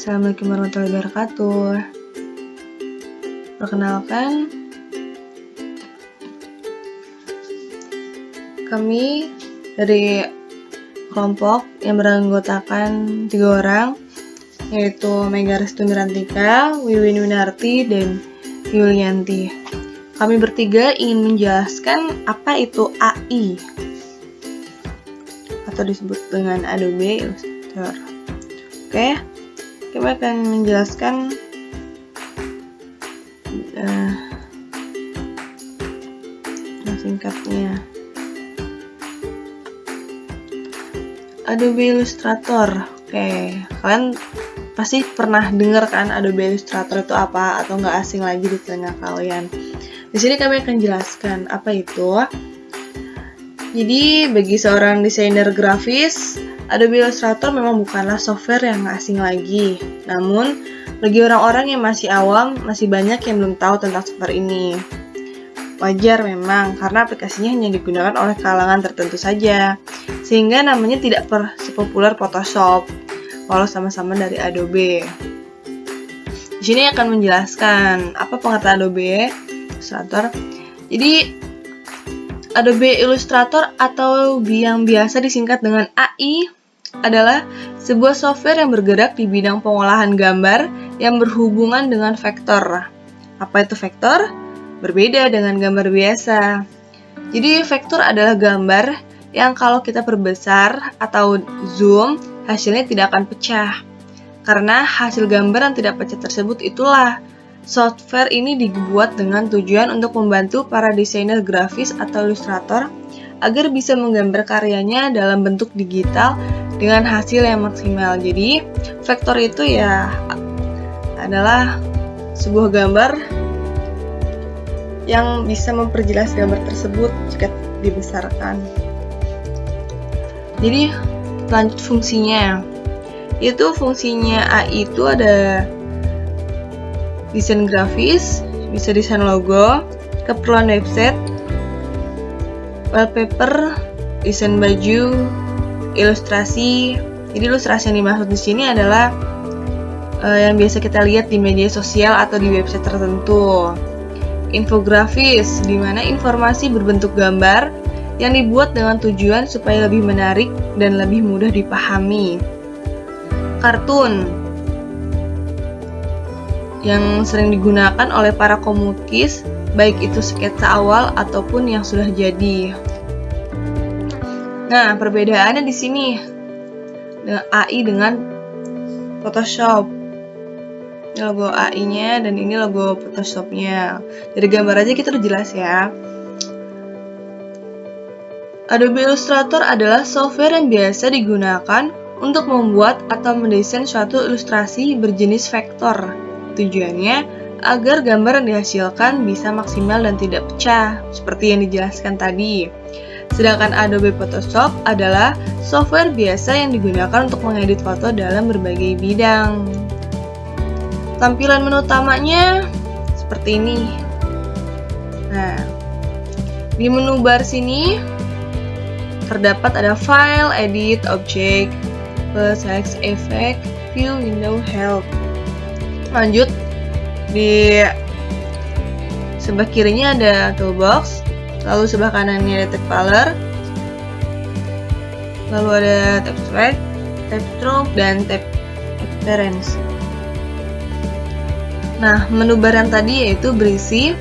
Assalamualaikum warahmatullahi wabarakatuh. Perkenalkan, kami dari kelompok yang beranggotakan 3 orang, yaitu Mega Restu Mirantika, Wiwin Winarti, dan Yulianti. Kami bertiga ingin menjelaskan apa itu AI, atau disebut dengan Adobe Illustrator. Oke, kami akan menjelaskan singkatnya. Adobe Illustrator. Oke, kalian pasti pernah dengar kan Adobe Illustrator itu apa, atau nggak asing lagi di telinga kalian. Di sini kami akan jelaskan apa itu. Jadi bagi seorang desainer grafis, Adobe Illustrator memang bukanlah software yang nggak asing lagi. Namun, bagi orang-orang yang masih awam, masih banyak yang belum tahu tentang software ini. Wajar memang, karena aplikasinya hanya digunakan oleh kalangan tertentu saja, sehingga namanya tidak sepopuler Photoshop, walau sama-sama dari Adobe. Di sini akan menjelaskan apa pengertian Adobe Illustrator. Jadi, Adobe Illustrator atau yang biasa disingkat dengan AI adalah sebuah software yang bergerak di bidang pengolahan gambar yang berhubungan dengan vektor. Apa itu vektor? Berbeda dengan gambar biasa. Jadi vektor adalah gambar yang kalau kita perbesar atau zoom, hasilnya tidak akan pecah. Karena hasil gambar yang tidak pecah tersebut itulah software ini dibuat dengan tujuan untuk membantu para desainer grafis atau ilustrator agar bisa menggambar karyanya dalam bentuk digital dengan hasil yang maksimal. Jadi, vektor itu ya adalah sebuah gambar yang bisa memperjelas gambar tersebut jika dibesarkan. Jadi, lanjut fungsinya. Itu fungsinya AI itu ada desain grafis, bisa desain logo, keperluan website, wallpaper, desain baju, ilustrasi. Jadi ilustrasi yang dimaksud di sini adalah yang biasa kita lihat di media sosial atau di website tertentu. Infografis, di mana informasi berbentuk gambar yang dibuat dengan tujuan supaya lebih menarik dan lebih mudah dipahami. Kartun, yang sering digunakan oleh para komukis, baik itu sketsa awal ataupun yang sudah jadi. Nah, perbedaannya di sini dengan AI dengan Photoshop. Ini logo AI-nya dan ini logo Photoshop-nya. Dari gambar aja kita udah jelas ya. Adobe Illustrator adalah software yang biasa digunakan untuk membuat atau mendesain suatu ilustrasi berjenis vektor. Tujuannya agar gambar yang dihasilkan bisa maksimal dan tidak pecah, seperti yang dijelaskan tadi. Sedangkan Adobe Photoshop adalah software biasa yang digunakan untuk mengedit foto dalam berbagai bidang. Tampilan menu utamanya seperti ini. Nah, di menu bar sini terdapat ada File, Edit, Object, Select Effect, View, Window, Help. Lanjut, di sebelah kirinya ada toolbox, lalu sebelah kanannya ada tab color, lalu ada tab swag, tab stroke, dan tab appearance. Nah, menu bar yang tadi yaitu berisi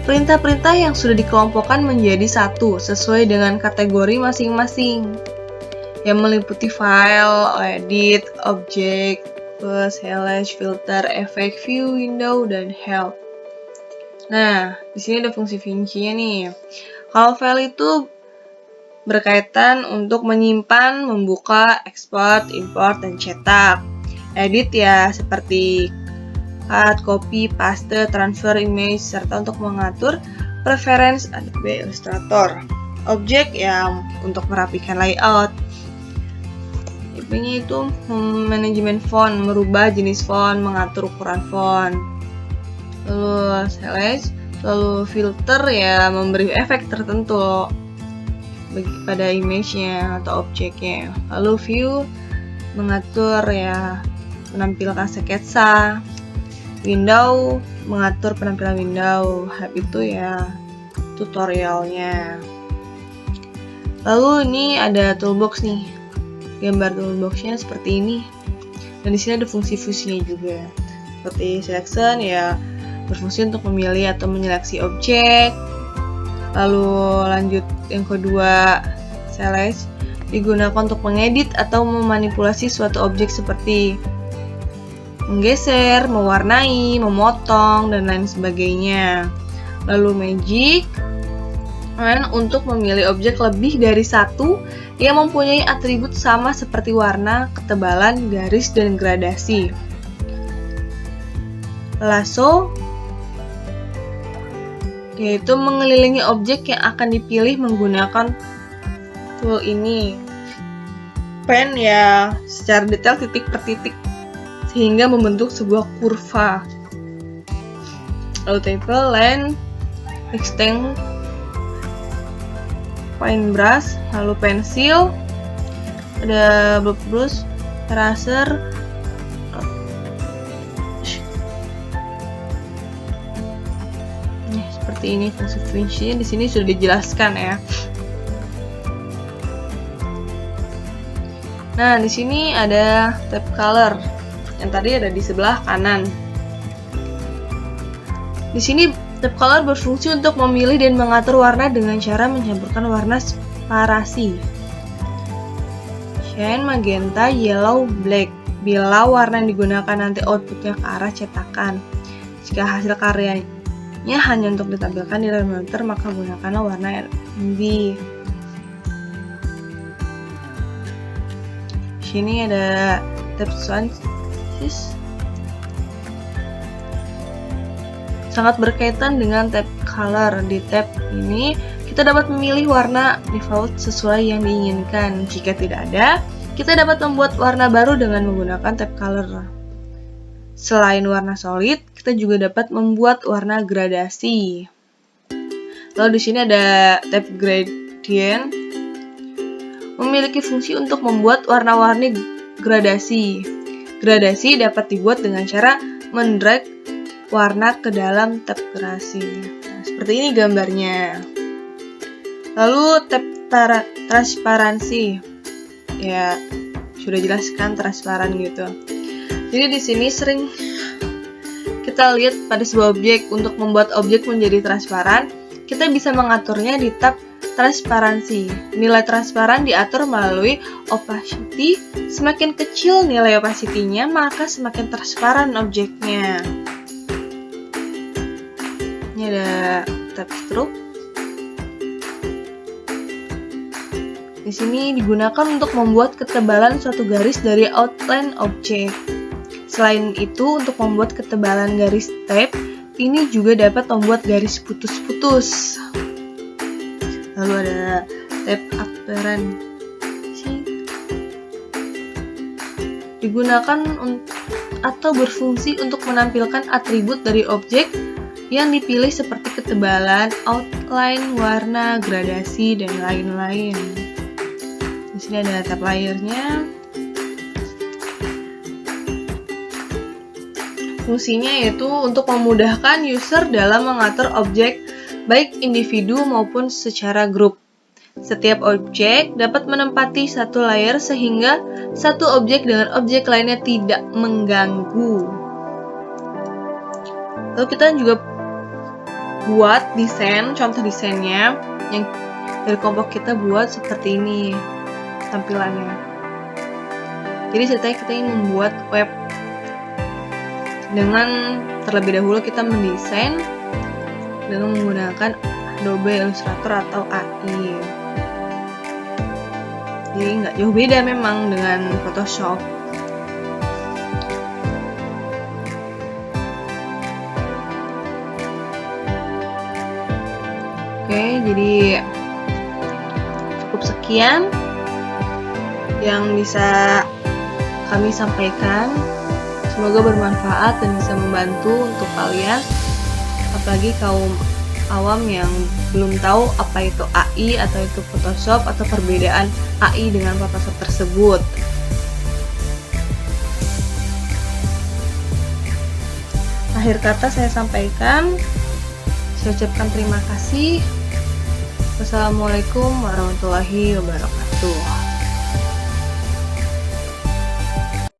perintah-perintah yang sudah dikelompokkan menjadi satu sesuai dengan kategori masing-masing, yang meliputi file, edit, object, select, filter, effect, view, window, dan help. Nah, di sini ada fungsi kuncinya nih. Kalau file itu berkaitan untuk menyimpan, membuka, ekspor, import, dan cetak. Edit ya seperti cut, copy, paste, transfer image, serta untuk mengatur preference Adobe Illustrator. Objek yang untuk merapikan layout. Tipenya itu manajemen font, merubah jenis font, mengatur ukuran font. Lalu select, lalu filter ya memberi efek tertentu pada image-nya atau objeknya. Lalu view mengatur ya menampilkan sketsa. Window mengatur penampilan window. Help itu ya tutorialnya. Lalu ini ada toolbox nih. Gambar toolboxnya seperti ini. Dan di sini ada fungsi-fungsinya juga. Seperti selection ya, berfungsi untuk memilih atau menyeleksi objek. Lalu lanjut yang kedua, select, digunakan untuk mengedit atau memanipulasi suatu objek seperti menggeser, mewarnai, memotong, dan lain sebagainya. Lalu magic, untuk memilih objek lebih dari satu yang mempunyai atribut sama seperti warna, ketebalan, garis, dan gradasi. Lasso, yaitu mengelilingi objek yang akan dipilih menggunakan tool ini. Pen ya secara detail titik per titik sehingga membentuk sebuah kurva. Lalu table, line, extend, paintbrush, lalu pensil, ada brush, eraser, seperti ini fungsi-fungsinya di sini sudah dijelaskan ya. Nah, di sini ada tab color yang tadi ada di sebelah kanan. Di sini tab color berfungsi untuk memilih dan mengatur warna dengan cara mencampurkan warna separasi. Shine, magenta, yellow, black. Bila warna yang digunakan nanti outputnya ke arah cetakan. Jika hasil karyanya hanya untuk ditampilkan di layar monitor, maka gunakanlah warna RGB. Sini ada tab swatches, sangat berkaitan dengan tab color. Di tab ini kita dapat memilih warna default sesuai yang diinginkan. Jika tidak ada, kita dapat membuat warna baru dengan menggunakan tab color. Selain warna solid, kita juga dapat membuat warna gradasi. Lalu di sini ada tab gradient, memiliki fungsi untuk membuat warna-warni gradasi. Gradasi dapat dibuat dengan cara mendrag warna ke dalam tab gradasi. Nah, seperti ini gambarnya. Lalu tab transparansi, ya sudah jelaskan transparan gitu. Jadi di sini sering kita lihat pada sebuah objek, untuk membuat objek menjadi transparan, kita bisa mengaturnya di tab transparansi. Nilai transparan diatur melalui opacity. Semakin kecil nilai opacity-nya, maka semakin transparan objeknya. Ini ada tab stroke. Di sini digunakan untuk membuat ketebalan suatu garis dari outline objek. Selain itu, untuk membuat ketebalan garis tab, ini juga dapat membuat garis putus-putus. Lalu ada tab apparent, digunakan atau berfungsi untuk menampilkan atribut dari objek yang dipilih seperti ketebalan, outline, warna, gradasi, dan lain-lain. Di sini ada tab layernya. Fungsinya yaitu untuk memudahkan user dalam mengatur objek baik individu maupun secara grup. Setiap objek dapat menempati satu layer sehingga satu objek dengan objek lainnya tidak mengganggu. Lalu kita juga buat desain, contoh desainnya yang dari kelompok kita buat seperti ini tampilannya. Jadi ceritanya kita ingin membuat web. Dengan terlebih dahulu kita mendesain dengan menggunakan Adobe Illustrator atau AI. Jadi nggak jauh beda memang dengan Photoshop. Oke, jadi cukup sekian yang bisa kami sampaikan. Semoga bermanfaat dan bisa membantu untuk kalian, apalagi kaum awam yang belum tahu apa itu AI atau itu Photoshop atau perbedaan AI dengan Photoshop tersebut. akhir kata saya sampaikan, saya ucapkan terima kasih. Wassalamualaikum warahmatullahi wabarakatuh.